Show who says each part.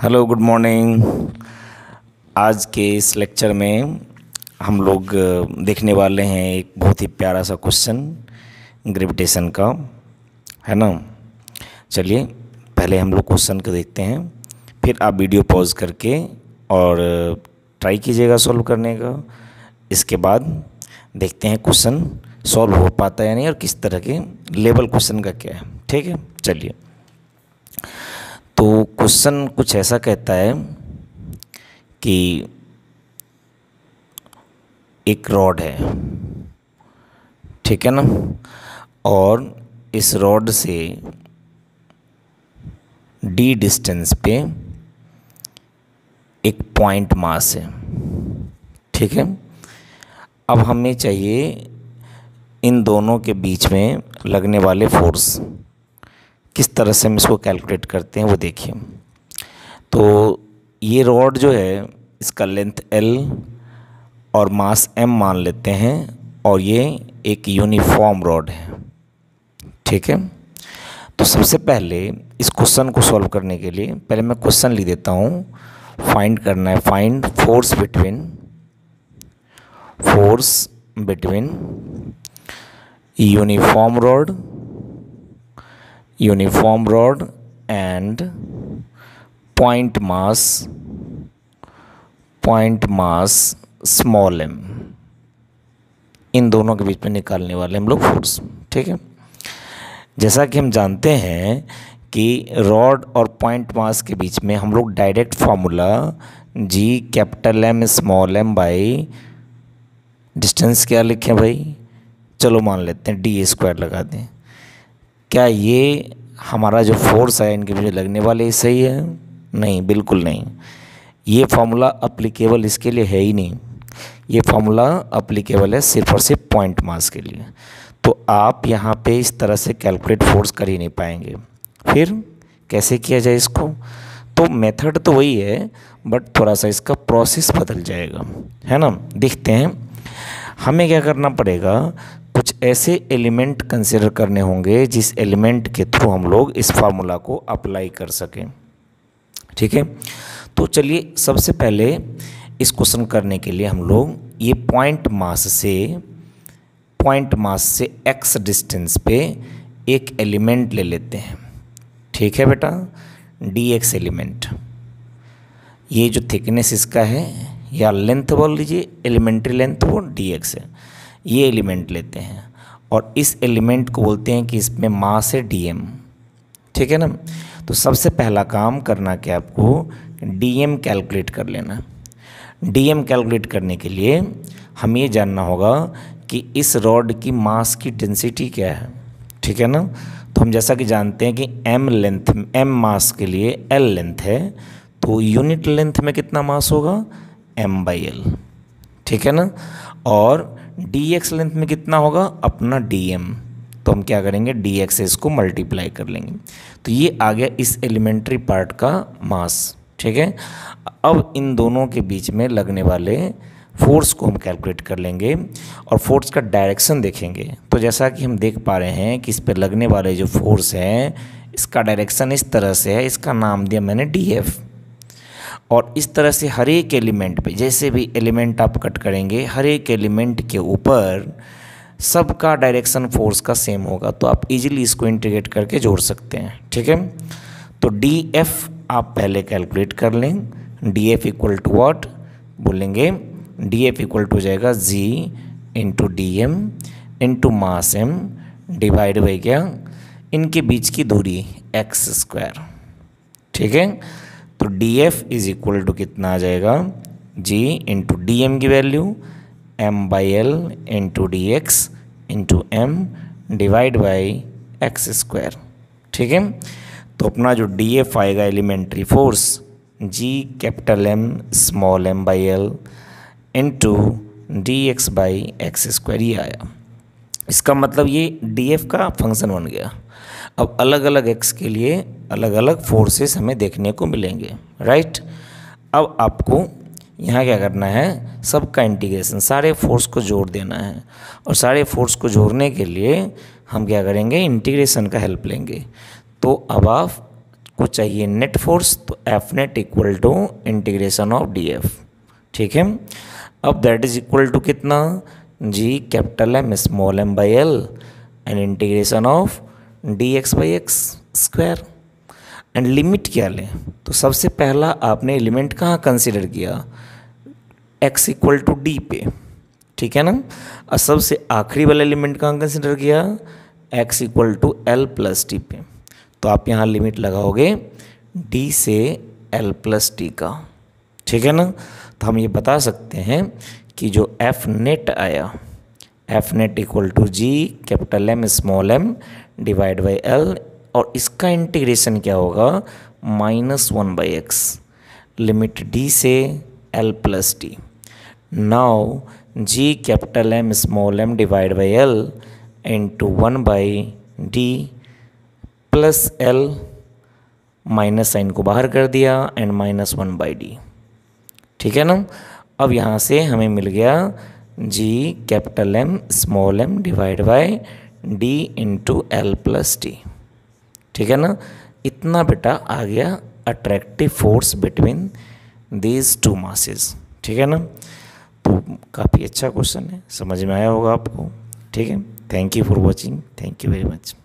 Speaker 1: Hello, good morning. आज के इस लेक्चर में हम लोग देखने वाले हैं एक बहुत ही प्यारा सा क्वेश्चन ग्रेविटेशन का, है ना। चलिए पहले हम लोग क्वेश्चन को देखते हैं, फिर आप वीडियो पॉज करके और ट्राई कीजिएगा सॉल्व करने का। इसके बाद देखते हैं क्वेश्चन सॉल्व हो पाता है या नहीं और किस तरह के लेवल क्वेश्चन का क्या है। ठीक है, चलिए। तो क्वेश्चन कुछ ऐसा कहता है कि एक रॉड है, ठीक है ना, और इस रॉड से d डिस्टेंस पे एक पॉइंट मास है, ठीक है। अब हमें चाहिए इन दोनों के बीच में लगने वाले फोर्स। किस तरह से हम इसको कैलकुलेट करते हैं वो देखिए। तो ये रॉड जो है इसका लेंथ L और मास M मान लेते हैं, और ये एक यूनिफॉर्म रॉड है, ठीक है। तो सबसे पहले इस क्वेश्चन को सॉल्व करने के लिए पहले मैं क्वेश्चन लिख देता हूँ। फाइंड करना है, find force between uniform rod and point mass small m। इन दोनों के बीच में निकालने वाले हम लोग फोर्स, ठीक है। जैसा कि हम जानते हैं कि रॉड और पॉइंट मास के बीच में हम लोग direct formula G capital M small m by distance क्या लिखें भाई, चलो मान लेते हैं d² लगा दें। क्या ये हमारा जो फोर्स है इनके बीच में लगने वाले सही है? नहीं, बिल्कुल नहीं। ये फार्मूला अप्लीकेबल इसके लिए है ही नहीं। ये फार्मूला अप्लीकेबल है सिर्फ और सिर्फ पॉइंट मास के लिए। तो आप यहाँ पे इस तरह से कैलकुलेट फोर्स कर ही नहीं पाएंगे। फिर कैसे किया जाए इसको? तो मेथड तो वही है, बट थोड़ा सा इसका प्रोसेस बदल जाएगा, है ना। देखते हैं हमें क्या करना पड़ेगा। कुछ ऐसे एलिमेंट कंसिडर करने होंगे जिस एलिमेंट के थ्रू हम लोग इस फार्मूला को अप्लाई कर सकें, ठीक है। तो चलिए सबसे पहले इस क्वेश्चन करने के लिए हम लोग ये पॉइंट मास से x डिस्टेंस पे एक एलिमेंट ले लेते हैं, ठीक है बेटा, dx एलिमेंट। ये जो थिकनेस इसका है या लेंथ बोल लीजिए, एलिमेंट्री लेंथ वो dx है। ये एलिमेंट लेते हैं और इस एलिमेंट को बोलते हैं कि इसमें मास है dm, ठीक है ना। तो सबसे पहला काम करना क्या आपको, dm कैलकुलेट कर लेना। dm कैलकुलेट करने के लिए हमें ये जानना होगा कि इस रॉड की मास की डेंसिटी क्या है, ठीक है ना। तो हम जैसा कि जानते हैं कि m मास के लिए l लेंथ है, तो यूनिट लेंथ में कितना मास होगा, m/l, ठीक है ना। और dx लेंथ में कितना होगा, अपना dm। तो हम क्या करेंगे, dx से इसको मल्टीप्लाई कर लेंगे। तो ये आ गया इस एलिमेंट्री पार्ट का मास, ठीक है। अब इन दोनों के बीच में लगने वाले फोर्स को हम कैलकुलेट कर लेंगे और फोर्स का डायरेक्शन देखेंगे। तो जैसा कि हम देख पा रहे हैं कि इस पर लगने वाले जो फोर्स हैं इसका डायरेक्शन इस तरह से है, इसका नाम दिया मैंने df। और इस तरह से हर एक एलिमेंट पे, जैसे भी एलिमेंट आप कट करेंगे, हर एक एलिमेंट के ऊपर सबका डायरेक्शन फोर्स का सेम होगा। तो आप इजीली इसको इंटीग्रेट करके जोड़ सकते हैं, ठीक है। तो df आप पहले कैलकुलेट कर लें। df इक्वल टू व्हाट बोलेंगे, df इक्वल टू हो जाएगा g into dm into mass m divide by क्या, इनके बीच की दूरी x², ठीक है। तो df इज इक्वल टू कितना आ जाएगा, g इंटू dm की value m/l into dx into m divide by x², ठीक है। तो अपना जो df आएगा elementary force, g capital M small m/l into dx by x², ये आया। इसका मतलब ये df का फंक्शन बन गया। अब अलग अलग x के लिए अलग अलग फोर्सेस हमें देखने को मिलेंगे, राइट। अब आपको यहाँ क्या करना है, सबका इंटीग्रेशन, सारे फोर्स को जोड़ देना है। और सारे फोर्स को जोड़ने के लिए हम क्या करेंगे, इंटीग्रेशन का हेल्प लेंगे। तो अब आपको चाहिए नेट फोर्स, तो F net equal to integration of d F. ठीक है, अब दैट इज इक्वल टू कितना, G capital M small M by L and integration of d x by x square. And limit क्या लें, तो सबसे पहला आपने एलिमेंट कहाँ कंसिडर किया, x इक्वल टू डी पे, ठीक है ना। और सबसे आखिरी वाला एलिमेंट कहाँ कंसिडर किया, x equal to L plus T पे। तो आप यहाँ लिमिट लगाओगे d से l प्लस टी का, ठीक है ना। तो हम ये बता सकते हैं कि जो f नेट आया, f net equal to G capital M small m divide by l, और इसका इंटीग्रेशन क्या होगा, -1/x लिमिट d से l plus T. Now g capital M small m divide by l into 1/d plus l, minus sign को बाहर कर दिया and -1/d, ठीक है ना। अब यहाँ से हमें मिल गया g capital M small m divide by d into L plus T, ठीक है ना। इतना बेटा आ गया attractive force between these two masses, ठीक है ना। तो काफ़ी अच्छा क्वेश्चन है, समझ में आया होगा आपको, ठीक है। Thank you for watching, thank you very much.